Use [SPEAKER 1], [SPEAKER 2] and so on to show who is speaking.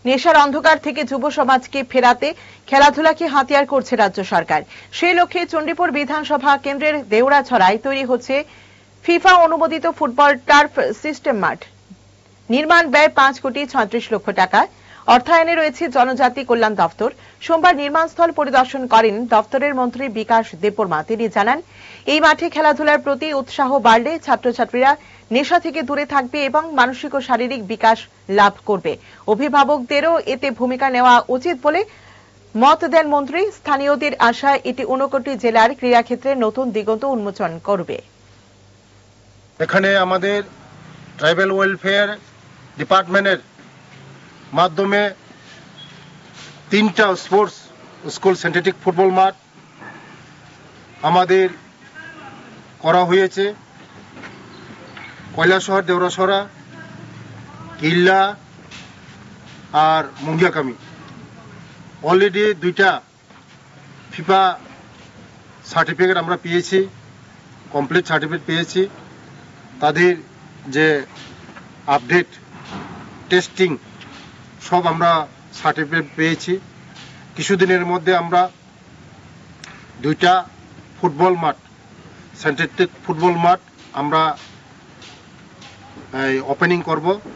[SPEAKER 1] নেশার অন্ধকার থেকে যুব সমাজকে ফেরাতে খেলাধুলাকে হাতিয়ার করছে রাজ্য সরকার। সেই লক্ষ্যে চণ্ডীপুর বিধানসভা কেন্দ্রের দেউড়াছড়ায় তৈরি হচ্ছে ফিফা অনুমোদিত ফুটবল টার্ফ সিস্টেম মাঠ। নির্মাণ ব্যয় 5,36,00,000 টাকা। অর্থায়নে রয়েছে জনজাতি কল্যাণ দপ্তর। সোমবার নির্মাণস্থল পরিদর্শন করেন দপ্তরের মন্ত্রী বিকাশ দেববর্মা। তিনি জানান, এই মাঠে খেলাধুলার প্রতি উৎসাহ বাড়লে ছাত্রছাত্রীরা নেশা থেকে দূরে থাকবে এবং মানসিক ও শারীরিক বিকাশ লাভ করবে। অভিভাবকদেরও এতে ভূমিকা নেওয়া উচিত বলে মত দেন মন্ত্রী। স্থানীয়দের আশায় এটি ঊনকোটি জেলার ক্রীড়াক্ষেত্রে নতুন দিগন্ত উন্মোচন করবে।
[SPEAKER 2] এখানে আমাদের ট্রাইবাল ওয়েলফেয়ার ডিপার্টমেন্টের মাধ্যমে 3টা স্পোর্টস স্কুল সিনথেটিক ফুটবল মাঠ আমাদের করা হয়েছে। কৈলাসহর, দেউড়াছড়া, কিল্লা আর মুঙ্গিয়াকামি। অলরেডি 2টা ফিফা সার্টিফিকেট আমরা পেয়েছি, কমপ্লিট সার্টিফিকেট পেয়েছি। তাদের যে আপডেট টেস্টিং সব আমরা সার্টিফিকেট পেয়েছি। কিছুদিনের মধ্যে আমরা 2টা ফুটবল মাঠ, সিনথেটিক ফুটবল মাঠ আমরা ওপেনিং করব।